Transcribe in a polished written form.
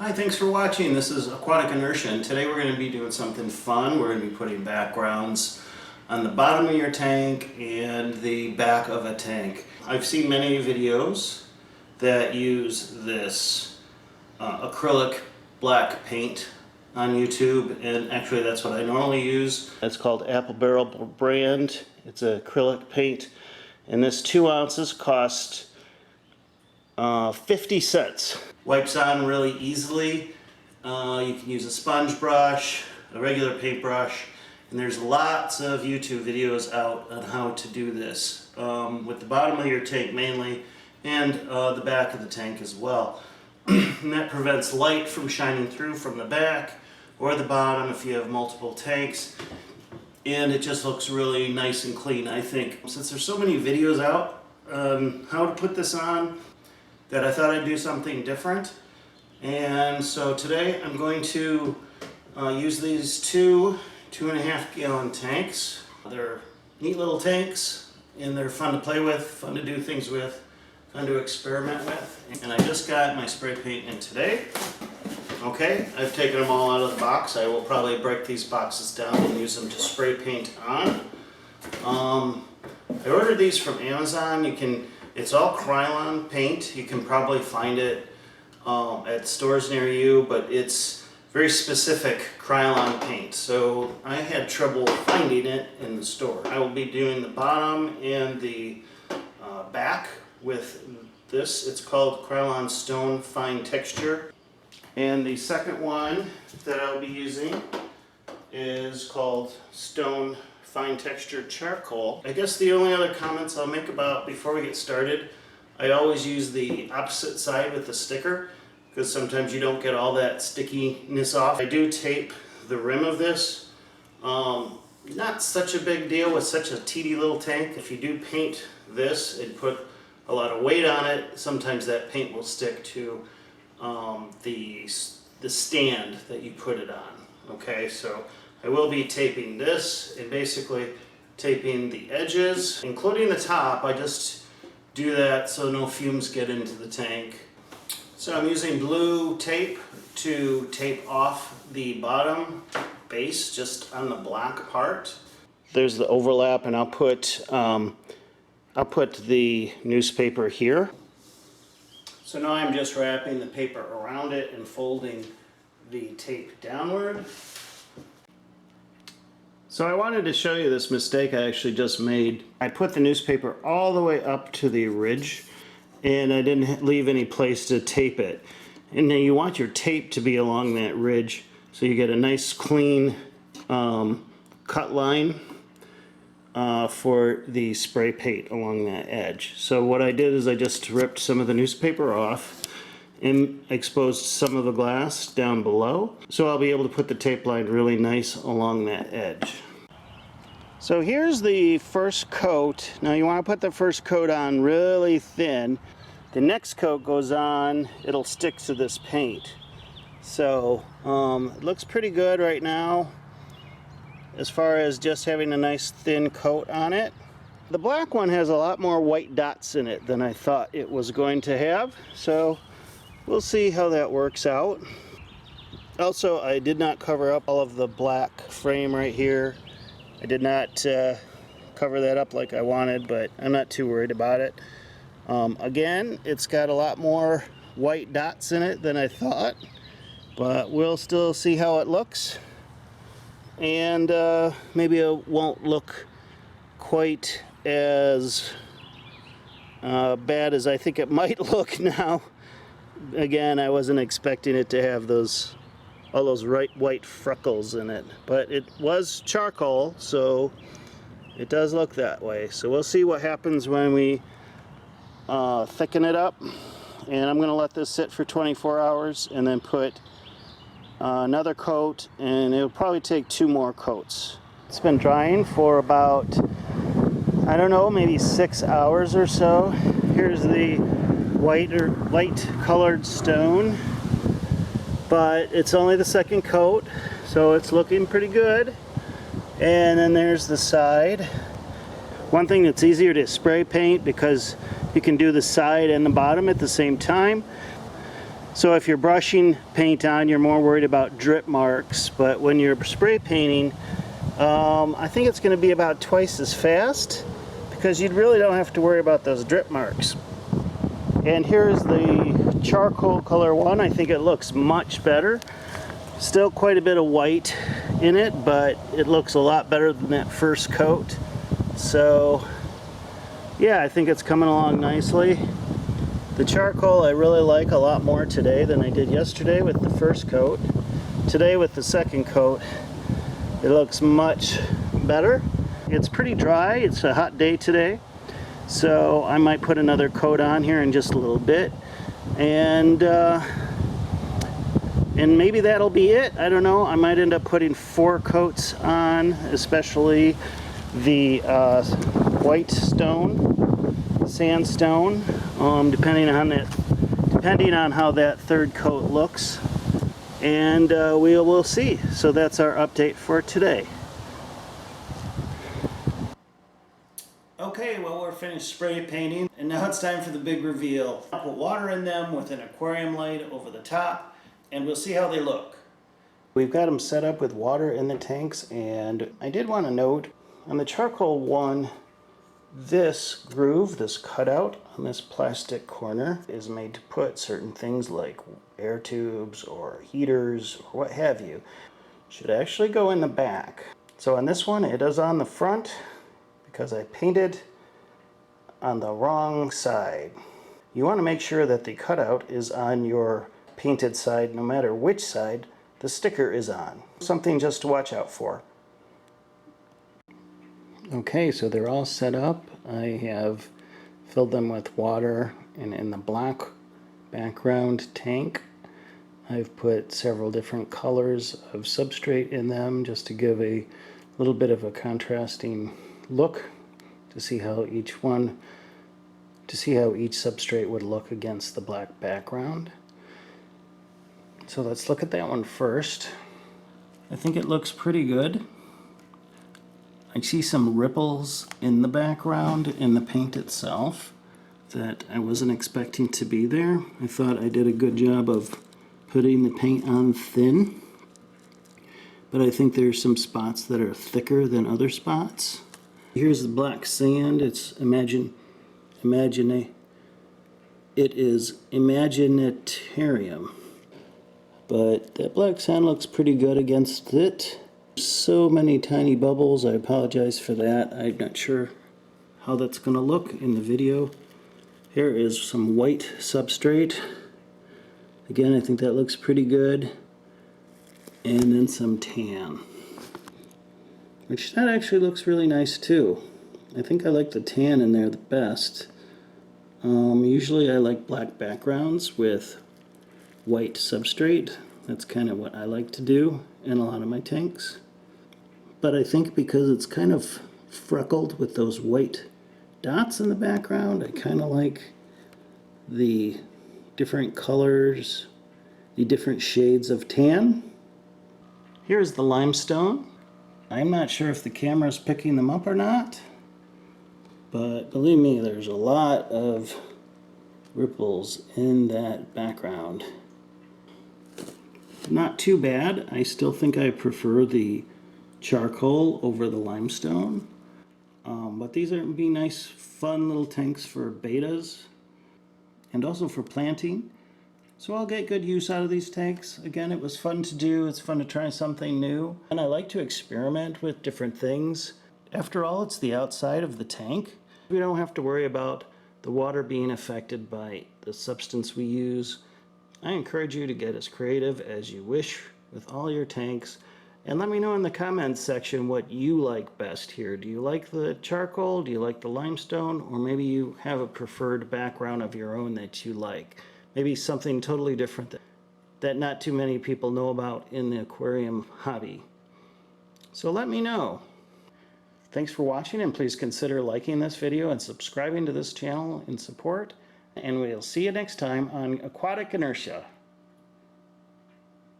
Hi, thanks for watching. This is Aquatic Inertia, and today we're going to be doing something fun. We're going to be putting backgrounds on the bottom of your tank and the back of a tank. I've seen many videos that use this acrylic black paint on YouTube, and actually that's what I normally use. It's called Apple Barrel brand. It's acrylic paint, and this 2 ounces cost 50 cents. Wipes on really easily. You can use a sponge brush, a regular paintbrush, and there's lots of YouTube videos out on how to do this with the bottom of your tank mainly, and the back of the tank as well. And that prevents light from shining through from the back or the bottom if you have multiple tanks, and it just looks really nice and clean, I think. Since there's so many videos out on how to put this on, that I thought I'd do something different. And so today I'm going to use these two 2.5 gallon tanks. They're neat little tanks, and they're fun to play with, fun to do things with, fun to experiment with. And I just got my spray paint in today. Okay, I've taken them all out of the box. I will probably break these boxes down and use them to spray paint on. I ordered these from Amazon. It's all Krylon paint. You can probably find it at stores near you, but it's very specific Krylon paint. So I had trouble finding it in the store. I will be doing the bottom and the back with this. It's called Krylon Stone Fine Texture. And the second one that I'll be using is called Stone Fine Texture Charcoal. I guess the only other comments I'll make about before we get started, I always use the opposite side with the sticker because sometimes you don't get all that stickiness off. I do tape the rim of this. Not such a big deal with such a teeny little tank. If you do paint this and put a lot of weight on it, sometimes that paint will stick to the stand that you put it on. Okay, so I will be taping this and basically taping the edges, including the top. I just do that so no fumes get into the tank. So I'm using blue tape to tape off the bottom base just on the black part. There's the overlap, and I'll put the newspaper here. So now I'm just wrapping the paper around it and folding the tape downward. So I wanted to show you this mistake I actually just made. I put the newspaper all the way up to the ridge, and I didn't leave any place to tape it. And then you want your tape to be along that ridge so you get a nice clean cut line for the spray paint along that edge. So what I did is I just ripped some of the newspaper off and exposed some of the glass down below, so I'll be able to put the tape line really nice along that edge. So here's the first coat. Now you want to put the first coat on really thin. The next coat goes on, it'll stick to this paint. So it looks pretty good right now as far as just having a nice thin coat on it. The black one has a lot more white dots in it than I thought it was going to have, so we'll see how that works out. Also, I did not cover up all of the black frame right here. I did not cover that up like I wanted, but I'm not too worried about it. Again, it's got a lot more white dots in it than I thought, but we'll still see how it looks. And maybe it won't look quite as bad as I think it might look now. Again, I wasn't expecting it to have all those white freckles in it, but it was charcoal, so it does look that way. So we'll see what happens when we thicken it up, and I'm going to let this sit for 24 hours and then put another coat, and it'll probably take 2 more coats. It's been drying for about, I don't know, maybe 6 hours or so. Here's the light colored stone, but it's only the second coat, so it's looking pretty good. And then there's the side. One thing that's easier to spray paint because you can do the side and the bottom at the same time. So if you're brushing paint on, you're more worried about drip marks, but when you're spray painting, I think it's going to be about twice as fast because you really don't have to worry about those drip marks. And here's the charcoal color one. I think it looks much better. Still quite a bit of white in it, but it looks a lot better than that first coat. So yeah, I think it's coming along nicely. The charcoal I really like a lot more today than I did yesterday with the first coat. Today with the second coat, it looks much better. It's pretty dry. It's a hot day today, so I might put another coat on here in just a little bit, and maybe that'll be it. I don't know. I might end up putting 4 coats on, especially the white stone, sandstone, depending on how that third coat looks, and we will see. So that's our update for today. Okay, well, we're finished spray painting, and now it's time for the big reveal. I'll put water in them with an aquarium light over the top, and we'll see how they look. We've got them set up with water in the tanks, and I did want to note on the charcoal one, this groove, this cutout on this plastic corner is made to put certain things like air tubes or heaters or what have you. Should actually go in the back. So on this one, it is on the front because I painted on the wrong side. You want to make sure that the cutout is on your painted side no matter which side the sticker is on. Something just to watch out for. Okay, so they're all set up. I have filled them with water, and in the black background tank I've put several different colors of substrate in them just to give a little bit of a contrasting look to see how each substrate would look against the black background. So let's look at that one first. I think it looks pretty good. I see some ripples in the background in the paint itself that I wasn't expecting to be there. I thought I did a good job of putting the paint on thin, but I think there's some spots that are thicker than other spots. Here's the black sand. It's it is Imaginatarium, but that black sand looks pretty good against it. So many tiny bubbles. I apologize for that. I'm not sure how that's going to look in the video. Here is some white substrate. Again, I think that looks pretty good. And then some tan, which that actually looks really nice too. I think I like the tan in there the best. Usually I like black backgrounds with white substrate. That's kind of what I like to do in a lot of my tanks. But I think because it's kind of freckled with those white dots in the background, I kind of like the different colors, the different shades of tan. Here's the limestone. I'm not sure if the camera's picking them up or not, but believe me, there's a lot of ripples in that background. Not too bad. I still think I prefer the charcoal over the limestone, but these are be nice, fun little tanks for betas and also for planting. So I'll get good use out of these tanks. Again, it was fun to do. It's fun to try something new, and I like to experiment with different things. After all, it's the outside of the tank. We don't have to worry about the water being affected by the substance we use. I encourage you to get as creative as you wish with all your tanks, and let me know in the comments section what you like best here. Do you like the charcoal? Do you like the limestone? Or maybe you have a preferred background of your own that you like. Maybe something totally different that not too many people know about in the aquarium hobby. So let me know. Thanks for watching, and please consider liking this video and subscribing to this channel in support. And we'll see you next time on Aquatic Inertia.